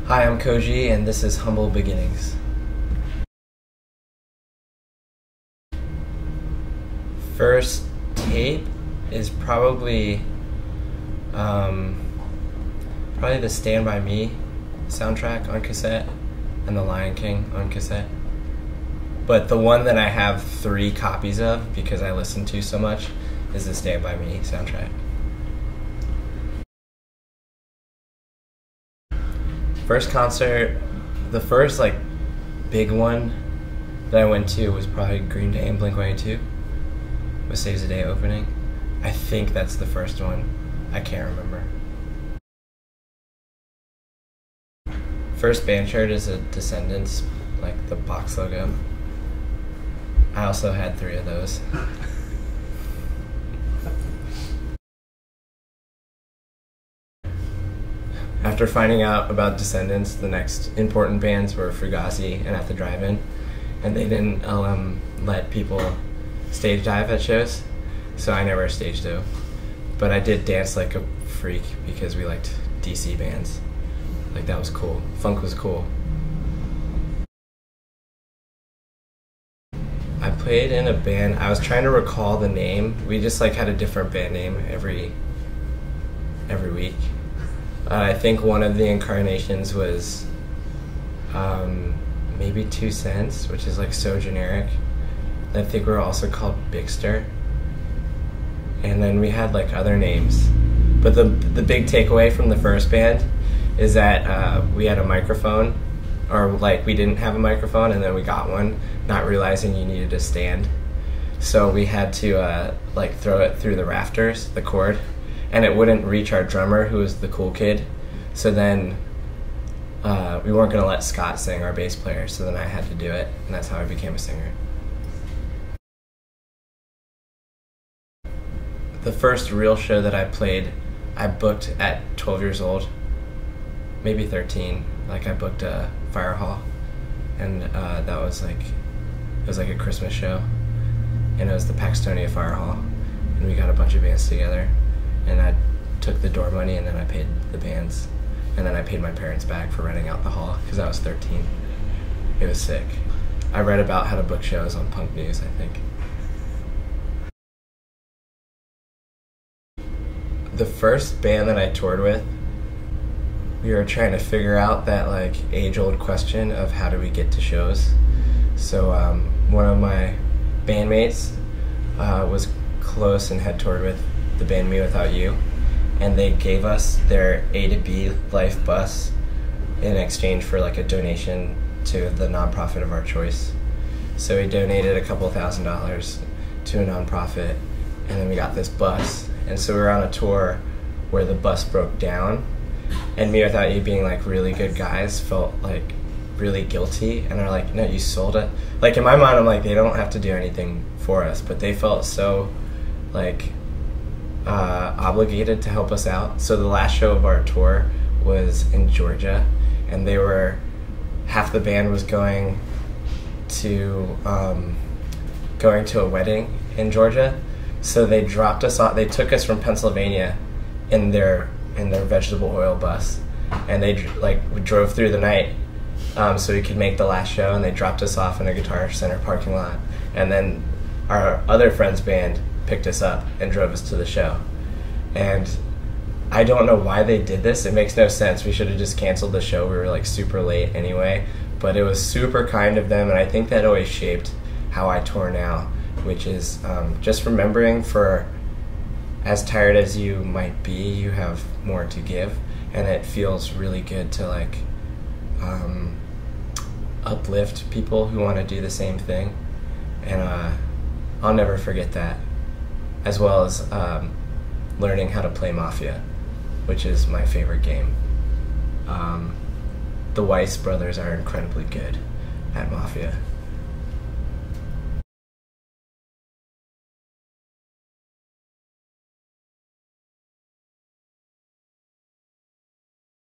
Hi, I'm Koji, and this is Humble Beginnings. First tape is probably the Stand By Me soundtrack on cassette and The Lion King on cassette. But the one that I have 3 copies of because I listen to so much is the Stand By Me soundtrack. First concert, the first big one that I went to was probably Green Day and Blink-182 with Saves the Day opening. I think that's the first one. I can't remember. First band shirt is a Descendants, the box logo. I also had 3 of those. After finding out about Descendants, the next important bands were Fugazi and At the Drive-In, and they didn't let people stage dive at shows, so I never stage dove. But I did dance like a freak because we liked DC bands. That was cool. Funk was cool. I played in a band. I was trying to recall the name. We just had a different band name every week. I think one of the incarnations was maybe 2 Cents, which is so generic. I think we were also called Bigster. And then we had other names. But the big takeaway from the first band is that we had a microphone, or we didn't have a microphone, and then we got one, not realizing you needed a stand. So we had to throw it through the rafters, the cord, and it wouldn't reach our drummer, who was the cool kid. So then we weren't going to let Scott sing, our bass player, so then I had to do it, and that's how I became a singer. The first real show that I played, I booked at 12 years old, maybe 13. I booked a fire hall, and that was it was a Christmas show, and it was the Paxtonia Fire Hall, and we got a bunch of bands together, and I took the door money, and then I paid the bands, and then I paid my parents back for renting out the hall because I was 13. It was sick. I read about how to book shows on Punk News, I think. The first band that I toured with, we were trying to figure out that age-old question of how do we get to shows. So one of my bandmates was close and had toured with the band Me Without You, and they gave us their A to B life bus in exchange for a donation to the nonprofit of our choice. So we donated a couple $1,000s to a nonprofit, and then we got this bus. And so we were on a tour where the bus broke down, and Me Without You, being really good guys, felt really guilty, and are no, you sold it. In my mind, I'm they don't have to do anything for us, but they felt so obligated to help us out. So the last show of our tour was in Georgia, and half the band was going to a wedding in Georgia. So they dropped us off. They took us from Pennsylvania in their vegetable oil bus, and they we drove through the night so we could make the last show. And they dropped us off in a Guitar Center parking lot, and then our other friend's band picked us up and drove us to the show. And I don't know why they did this. It makes no sense. We should have just canceled the show. We were super late anyway. But it was super kind of them, and I think that always shaped how I tour now, which is just remembering, for as tired as you might be, you have more to give, and it feels really good to uplift people who want to do the same thing, and I'll never forget that, as well as learning how to play Mafia, which is my favorite game. The Weiss brothers are incredibly good at Mafia.